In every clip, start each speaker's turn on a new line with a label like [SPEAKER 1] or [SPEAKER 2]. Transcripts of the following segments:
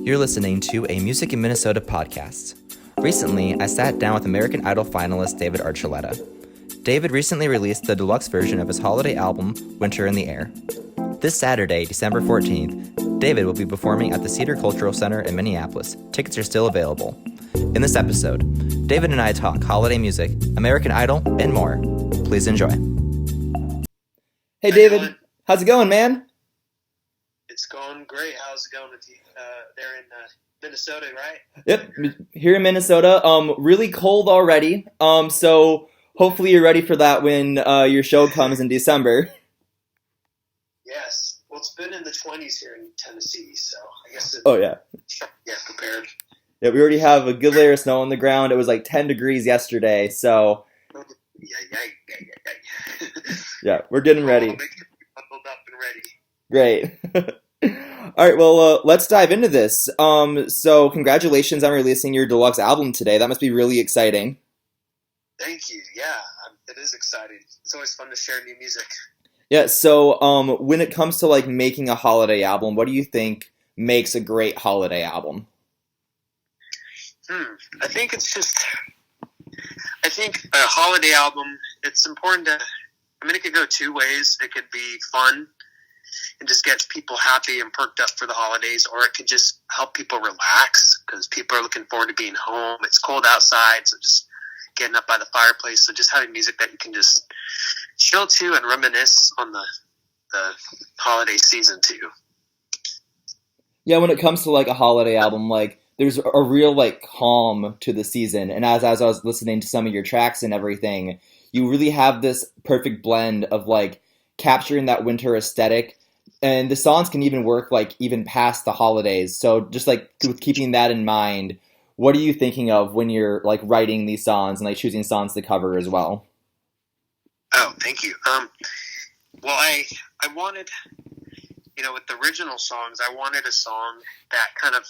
[SPEAKER 1] You're listening to a Music in Minnesota podcast. Recently, I sat down with American Idol finalist David Archuleta. David recently released the deluxe version of his holiday album, Winter in the Air. This Saturday, December 14th, David will be performing at the Cedar Cultural Center in Minneapolis. Tickets are still available. In this episode, David and I talk holiday music, American Idol, and more. Please enjoy. Hey David, how's it going, man?
[SPEAKER 2] It's going great. How's it going with you there in Minnesota, right?
[SPEAKER 1] Yep, here in Minnesota. Really cold already. So hopefully you're ready for that when your show comes in December.
[SPEAKER 2] Yes. Well, it's been in the 20s here in Tennessee, so I guess get prepared.
[SPEAKER 1] Yeah, we already have a good layer of snow on the ground. It was like 10 degrees yesterday, so yeah, we're getting ready.
[SPEAKER 2] I'll make sure you're bundled up and ready.
[SPEAKER 1] Great. All right, well, let's dive into this. So congratulations on releasing your deluxe album today. That must be really exciting.
[SPEAKER 2] Thank you. Yeah, it is exciting. It's always fun to share new music.
[SPEAKER 1] Yeah, so when it comes to like making a holiday album, what do you think makes a great holiday album?
[SPEAKER 2] I think a holiday album, it's important to, it could go two ways. It could be fun and just get people happy and perked up for the holidays, or it could just help people relax because people are looking forward to being home. It's cold outside, so just getting up by the fireplace. So just having music that you can just chill to and reminisce on the holiday season too.
[SPEAKER 1] Yeah, when it comes to like a holiday album, like there's a real like calm to the season. And as I was listening to some of your tracks and everything, you really have this perfect blend of like capturing that winter aesthetic. And the songs can even work like even past the holidays. So just like with keeping that in mind, what are you thinking of when you're like writing these songs and like choosing songs to cover as well?
[SPEAKER 2] Oh, thank you. Well, I wanted, with the original songs, I wanted a song that kind of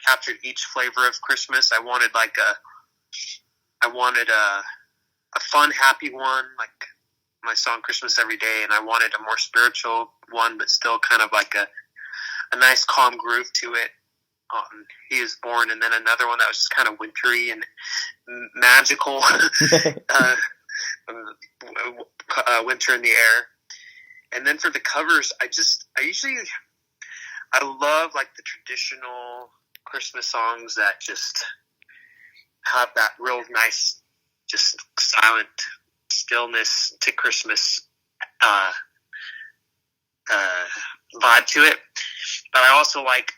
[SPEAKER 2] captured each flavor of Christmas. I wanted a fun, happy one, like my song Christmas Every Day, and I wanted a more spiritual one, but still kind of like a nice calm groove to it. He is Born, and then another one that was just kind of wintry and magical. Winter in the Air. And then for the covers, I love like the traditional Christmas songs that just have that real nice, just silent stillness to Christmas vibe to it. But I also like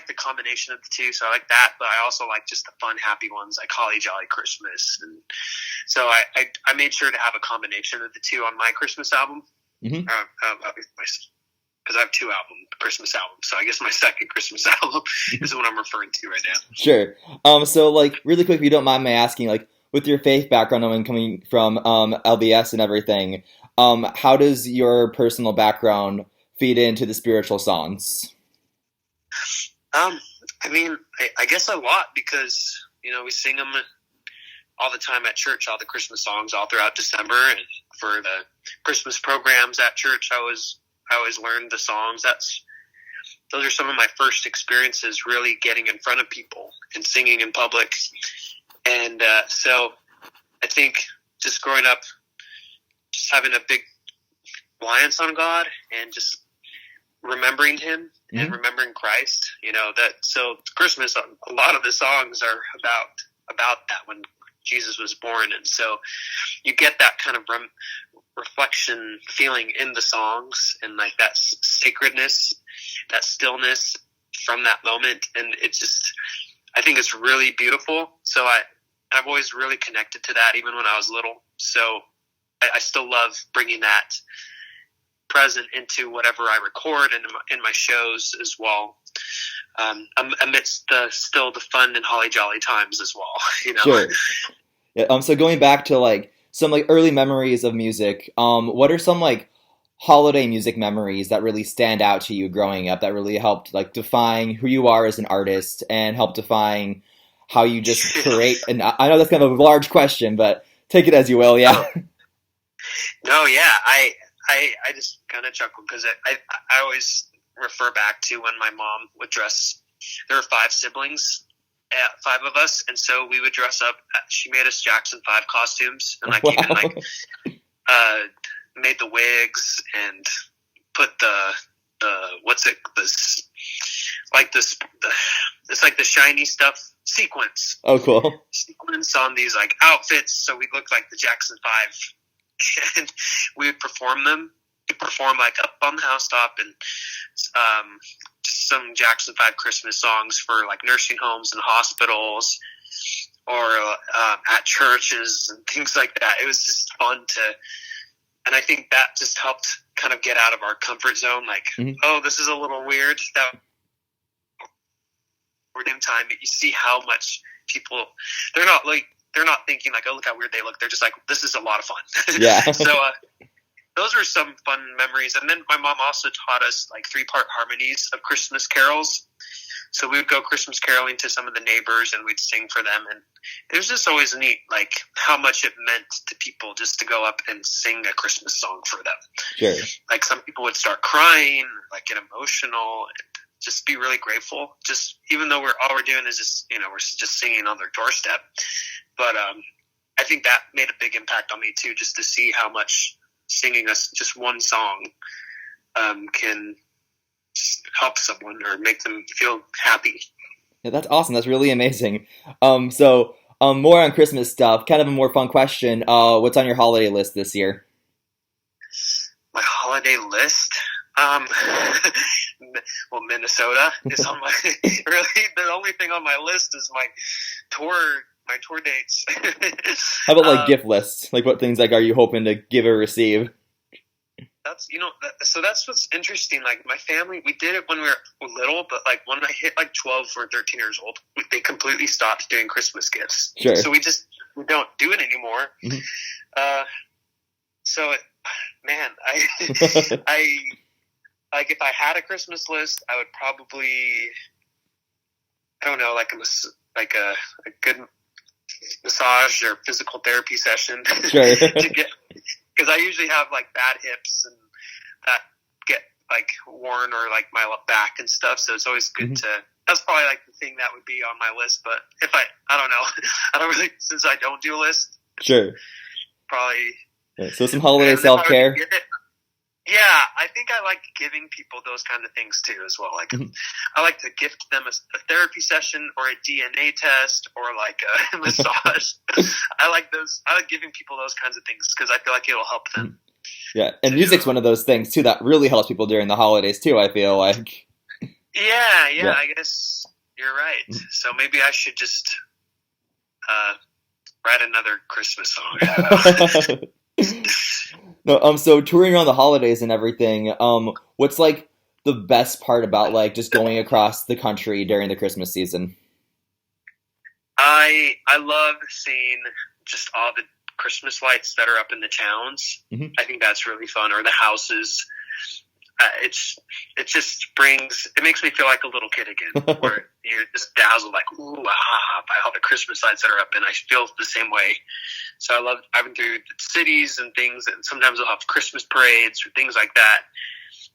[SPEAKER 2] the combination of the two, so I like that, but I also like just the fun, happy ones like Holly Jolly Christmas. And so I made sure to have a combination of the two on my Christmas album.
[SPEAKER 1] Mm-hmm.
[SPEAKER 2] Because I have two Christmas albums, so I guess my second Christmas album is what I'm referring to right now.
[SPEAKER 1] Sure. So like really quick, if you don't mind my asking, like with your faith background and coming from LDS and everything, how does your personal background feed into the spiritual songs?
[SPEAKER 2] I guess a lot because, we sing them all the time at church, all the Christmas songs all throughout December. And for the Christmas programs at church, I always learned the songs. Those are some of my first experiences really getting in front of people and singing in public. And so I think just growing up, just having a big reliance on God and just remembering Him and remembering Christ, so Christmas, a lot of the songs are about that when Jesus was born. And so you get that kind of reflection feeling in the songs and like that sacredness, that stillness from that moment. And I think it's really beautiful. So I've always really connected to that even when I was little. So I still love bringing that present into whatever I record and in my shows as well, amidst the fun and holly jolly times as well.
[SPEAKER 1] Sure. Yeah. So going back to like some like early memories of music, what are some like holiday music memories that really stand out to you growing up that really helped like define who you are as an artist and help define how you just create? And I know that's kind of a large question, but take it as you will. Yeah.
[SPEAKER 2] No, yeah. I just kind of chuckle because I always refer back to when my mom would dress there were 5 siblings, 5 of us, and so we would dress up. She made us Jackson 5 costumes, and like
[SPEAKER 1] Wow.
[SPEAKER 2] even like made the wigs and put it's like the shiny stuff sequins.
[SPEAKER 1] Oh, cool.
[SPEAKER 2] Sequins on these like outfits, so we looked like the Jackson 5, and we would perform them. We'd perform like up on the housetop and just some Jackson 5 Christmas songs for like nursing homes and hospitals, or at churches and things like that. It was just fun and I think that just helped kind of get out of our comfort zone. Like, oh, this is a little weird. That same time, you see how much people, they're not thinking like, oh, look how weird they look. They're just like, this is a lot of fun.
[SPEAKER 1] Yeah.
[SPEAKER 2] So those were some fun memories. And then my mom also taught us like 3-part harmonies of Christmas carols. So we would go Christmas caroling to some of the neighbors, and we'd sing for them. And it was just always neat, like how much it meant to people just to go up and sing a Christmas song for them.
[SPEAKER 1] Sure.
[SPEAKER 2] Like some people would start crying, like get emotional, and just be really grateful. Just even though all we're doing is just, we're just singing on their doorstep. But I think that made a big impact on me too, just to see how much singing us just one song can just help someone or make them feel happy.
[SPEAKER 1] Yeah, that's awesome. That's really amazing. So more on Christmas stuff, kind of a more fun question. What's on your holiday list this year?
[SPEAKER 2] My holiday list? Well, Minnesota is on my, really, the only thing on my list is my tour dates.
[SPEAKER 1] How about like gift lists? Like what things like are you hoping to give or receive?
[SPEAKER 2] So that's what's interesting. Like my family, we did it when we were little, but like when I hit like 12 or 13 years old, they completely stopped doing Christmas gifts.
[SPEAKER 1] Sure.
[SPEAKER 2] So we don't do it anymore. Mm-hmm. I like if I had a Christmas list, I would probably, I don't know, like a good massage or physical therapy session.
[SPEAKER 1] Sure.
[SPEAKER 2] Because I usually have like bad hips and that get like worn or like my back and stuff. So it's always good to, that's probably like the thing that would be on my list. But if I don't know, I don't really, since I don't do a list.
[SPEAKER 1] Sure.
[SPEAKER 2] Probably.
[SPEAKER 1] Yeah, so some holiday self-care.
[SPEAKER 2] Yeah, I think I like giving people those kind of things too as well. Like I like to gift them a therapy session or a DNA test or like a massage. I like giving people those kinds of things because I feel like it'll help them.
[SPEAKER 1] Yeah, and music's one of those things too that really helps people during the holidays too, I feel like.
[SPEAKER 2] Yeah, I guess you're right. So maybe I should just write another Christmas song. I don't know.
[SPEAKER 1] No, so touring around the holidays and everything, what's like the best part about like just going across the country during the Christmas season?
[SPEAKER 2] I love seeing just all the Christmas lights that are up in the towns. I think that's really fun, or the houses. It makes me feel like a little kid again, where you're just dazzled, like, ooh, by all the Christmas lights that are up, and I feel the same way. So I've been through the cities and things, and sometimes they'll have Christmas parades or things like that,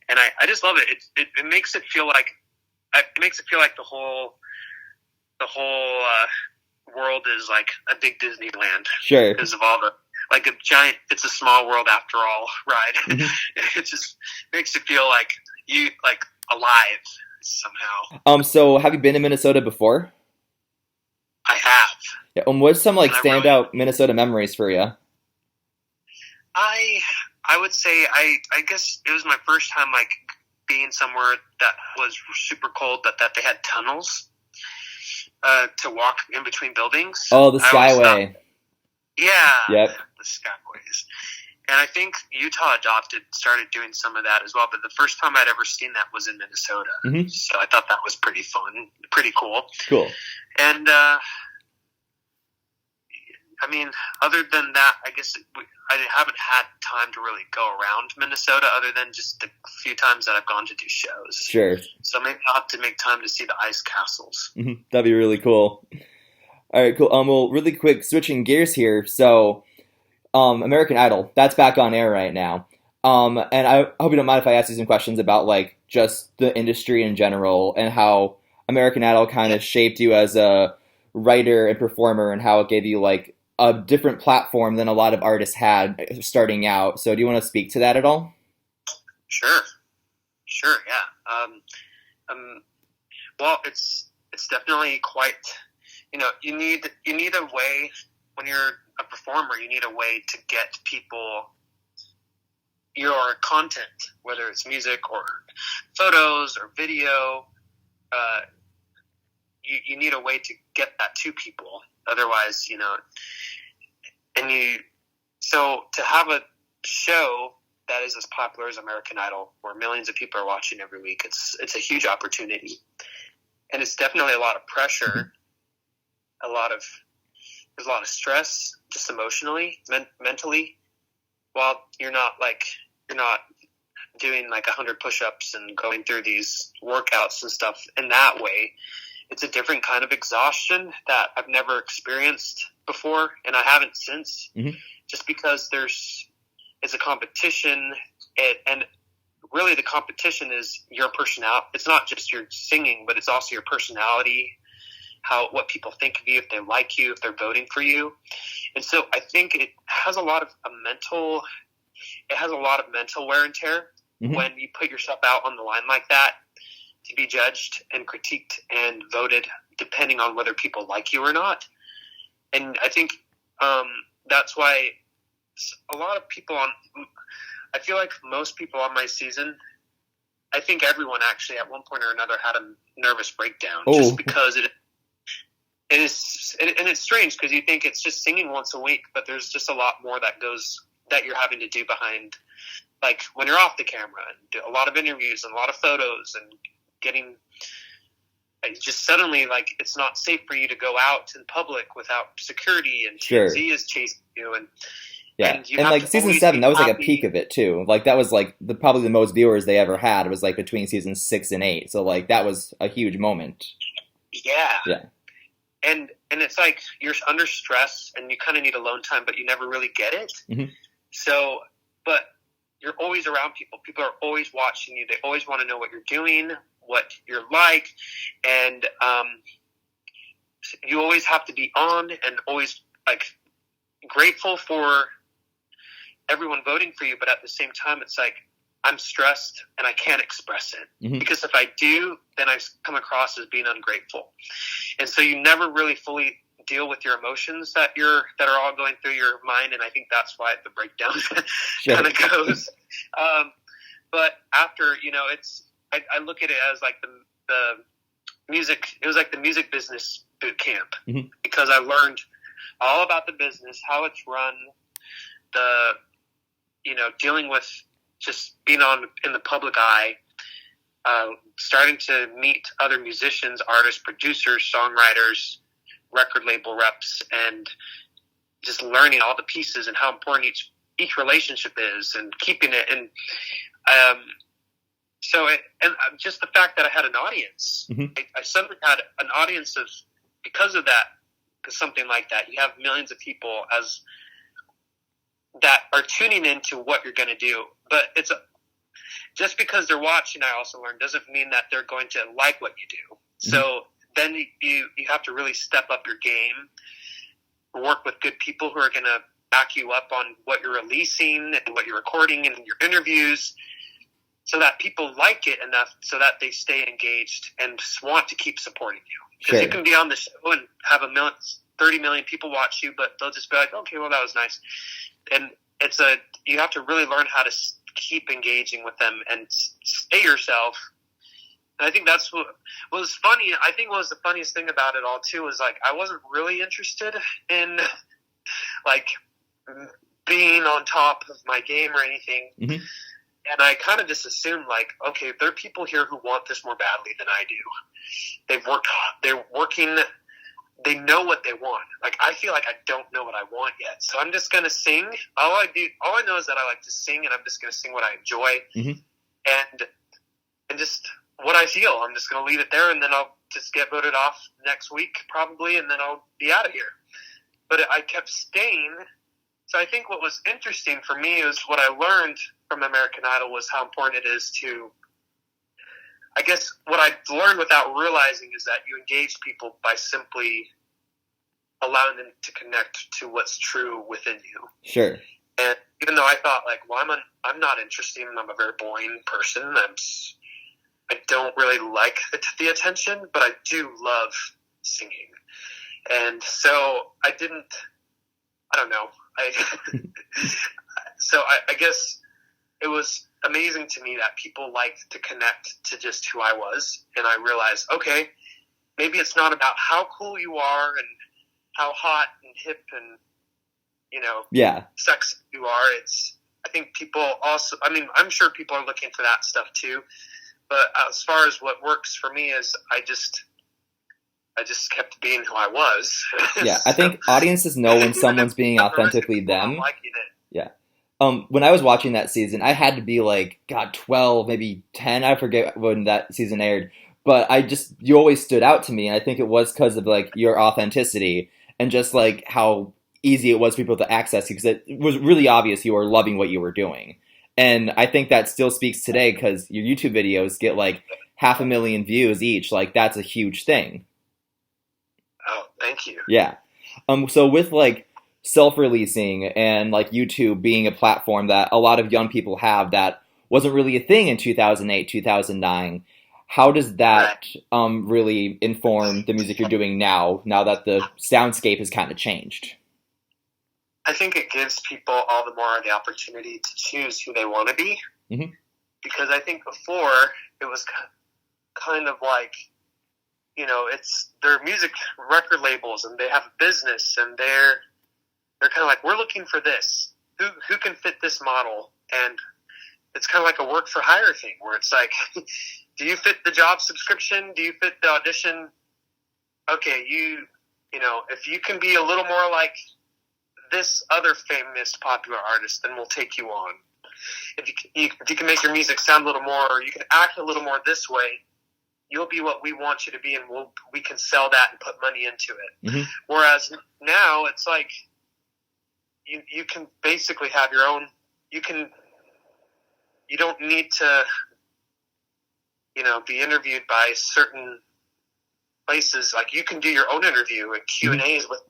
[SPEAKER 2] and I just love it. It makes it feel like the whole world is like a big Disneyland.
[SPEAKER 1] Sure.
[SPEAKER 2] Because of all the, like a giant It's a Small World After All ride. It just makes it feel like you like alive somehow.
[SPEAKER 1] So have you been in Minnesota before?
[SPEAKER 2] I have.
[SPEAKER 1] Yeah. What's some like standout Minnesota memories for you?
[SPEAKER 2] I would say I guess it was my first time like being somewhere that was super cold, but that they had tunnels to walk in between buildings.
[SPEAKER 1] Oh, the Skyway.
[SPEAKER 2] Yeah.
[SPEAKER 1] Yep.
[SPEAKER 2] The Skyways. And I think Utah started doing some of that as well. But the first time I'd ever seen that was in Minnesota. So I thought that was pretty fun, pretty cool.
[SPEAKER 1] Cool.
[SPEAKER 2] And, I mean, other than that, I guess I haven't had time to really go around Minnesota other than just the few times that I've gone to do shows.
[SPEAKER 1] Sure.
[SPEAKER 2] So maybe I'll have to make time to see the ice castles.
[SPEAKER 1] That'd be really cool. All right, cool. Well, really quick, switching gears here. So, American Idol, that's back on air right now. And I hope you don't mind if I ask you some questions about like just the industry in general and how American Idol kind of shaped you as a writer and performer, and how it gave you like a different platform than a lot of artists had starting out. So do you want to speak to that at all?
[SPEAKER 2] Sure, sure, yeah. Well, it's definitely quite. You need a way when you're a performer. You need a way to get people your content, whether it's music or photos or video. You need a way to get that to people. Otherwise, so to have a show that is as popular as American Idol, where millions of people are watching every week, it's a huge opportunity, and it's definitely a lot of pressure, there's a lot of stress, just emotionally, mentally, while you're not doing like 100 push-ups and going through these workouts and stuff in that way. It's a different kind of exhaustion that I've never experienced before, and I haven't since, just because it's a competition, and really the competition is your personality. It's not just your singing, but it's also your personality, what people think of you, if they like you, if they're voting for you. And so I think it has a lot of mental wear and tear when you put yourself out on the line like that, to be judged and critiqued and voted depending on whether people like you or not. And I think that's why a lot of people I feel like most people on my season, I think everyone actually at one point or another had a nervous breakdown, just because it is, and it's strange because you think it's just singing once a week, but there's just a lot more that you're having to do behind, like when you're off the camera, and do a lot of interviews and a lot of photos, and getting just suddenly like it's not safe for you to go out in public without security, and TMZ is chasing you, and
[SPEAKER 1] like season 7, that was like a peak of it too. Like that was like probably the most viewers they ever had. It was like between seasons 6 and 8. So like that was a huge moment.
[SPEAKER 2] Yeah. And it's like you're under stress and you kind of need alone time, but you never really get it. So, but you're always around people. People are always watching you. They always want to know what you're doing, what you're like, and you always have to be on and always like grateful for everyone voting for you. But at the same time, it's like I'm stressed and I can't express it because if I do, then I come across as being ungrateful. And so you never really fully deal with your emotions that are all going through your mind. And I think that's why the breakdown kind of goes. But after, I look at it as like the music, it was like the music business boot camp because I learned all about the business, how it's run, dealing with just being in the public eye, starting to meet other musicians, artists, producers, songwriters, record label reps, and just learning all the pieces and how important each relationship is, and keeping it. And just the fact that I had an audience, I suddenly had an audience because of that, because something like that, you have millions of people that are tuning into what you're going to do. But just because they're watching, I also learned, doesn't mean that they're going to like what you do. So then you have to really step up your game, work with good people who are going to back you up on what you're releasing and what you're recording and your interviews, so that people like it enough so that they stay engaged and want to keep supporting you. Because you can be on the show and have 30 million people watch you, but they'll just be like, okay, well, that was nice. And you have to really learn how to keep engaging with them and stay yourself. And I think that's what was funny. I think what was the funniest thing about it all too was like I wasn't really interested in like being on top of my game or anything. And I kind of just assumed like, okay, there are people here who want this more badly than I do. They're working. They know what they want. Like, I feel like I don't know what I want yet. So I'm just going to sing. All I know is that I like to sing, and I'm just going to sing what I enjoy. And just what I feel. I'm just going to leave it there, and then I'll just get voted off next week probably, and then I'll be out of here. But I kept staying. So I think what was interesting for me is what I learned from American Idol was how important it is to I guess what I learned without realizing is that you engage people by simply allowing them to connect to what's true within you.
[SPEAKER 1] Sure.
[SPEAKER 2] And even though I thought, like, well, I'm not interesting, I'm a very boring person, I don't really like the attention, but I do love singing. And so I don't know. I guess it was amazing to me that people liked to connect to just who I was. And I realized, okay, maybe it's not about how cool you are and how hot and hip and, sexy you are. I think people also, I'm sure people are looking for that stuff too. But as far as what works for me is I just kept being who I was.
[SPEAKER 1] Yeah, I think audiences know when someone's being authentically them. Yeah. When I was watching that season, I had to be like, 12, maybe 10. I forget when that season aired. But you always stood out to me. And I think it was because of like your authenticity and just like how easy it was for people to access you, because it was really obvious you were loving what you were doing. And I think that still speaks today because your YouTube videos get like 500,000 views each. Like that's a huge thing.
[SPEAKER 2] Oh, thank you.
[SPEAKER 1] Yeah. So with like self-releasing and like YouTube being a platform that a lot of young people have that wasn't really a thing in 2008, 2009, how does that really inform the music you're doing now that the soundscape has kind of changed?
[SPEAKER 2] I think it gives people all the more the opportunity to choose who they want to be.
[SPEAKER 1] Mm-hmm.
[SPEAKER 2] Because I think before it was kind of like, it's their music record labels and they have a business and they're kind of like, we're looking for this. Who can fit this model? And it's kind of like a work for hire thing where it's like, do you fit the job subscription? Do you fit the audition? Okay, if you can be a little more like this other famous popular artist, then we'll take you on. If you can make your music sound a little more, or you can act a little more this way, you'll be what we want you to be, and we can sell that and put money into it.
[SPEAKER 1] Mm-hmm.
[SPEAKER 2] Whereas now it's like you can basically have your own. You don't need to be interviewed by certain places. Like you can do your own interview and Q&As with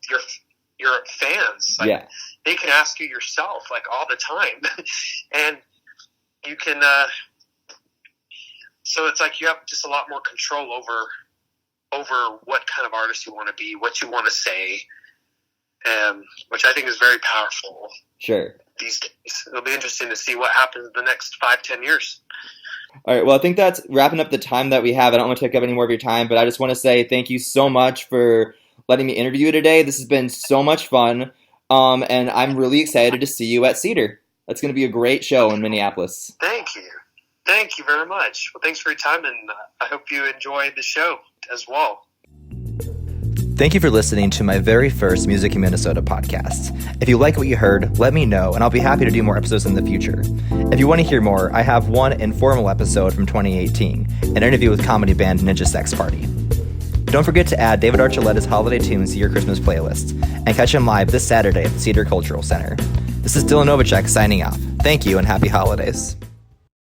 [SPEAKER 2] your fans. Like, they can ask you yourself like all the time. And you can so it's like you have just a lot more control over what kind of artist you want to be, what you want to say, which I think is very powerful.
[SPEAKER 1] Sure.
[SPEAKER 2] These days. It'll be interesting to see what happens in the next 5-10 years.
[SPEAKER 1] All right, well, I think that's wrapping up the time that we have. I don't want to take up any more of your time, but I just want to say thank you so much for letting me interview you today. This has been so much fun, and I'm really excited to see you at Cedar. That's going to be a great show in Minneapolis.
[SPEAKER 2] Thank you. Thank you very much. Well, thanks for your time, and I hope you enjoyed the show as well.
[SPEAKER 1] Thank you for listening to my very first Music in Minnesota podcast. If you like what you heard, let me know, and I'll be happy to do more episodes in the future. If you want to hear more, I have one informal episode from 2018, an interview with comedy band Ninja Sex Party. Don't forget to add David Archuleta's holiday tunes to your Christmas playlist, and catch him live this Saturday at the Cedar Cultural Center. This is Dylan Novacek signing off. Thank you, and happy holidays.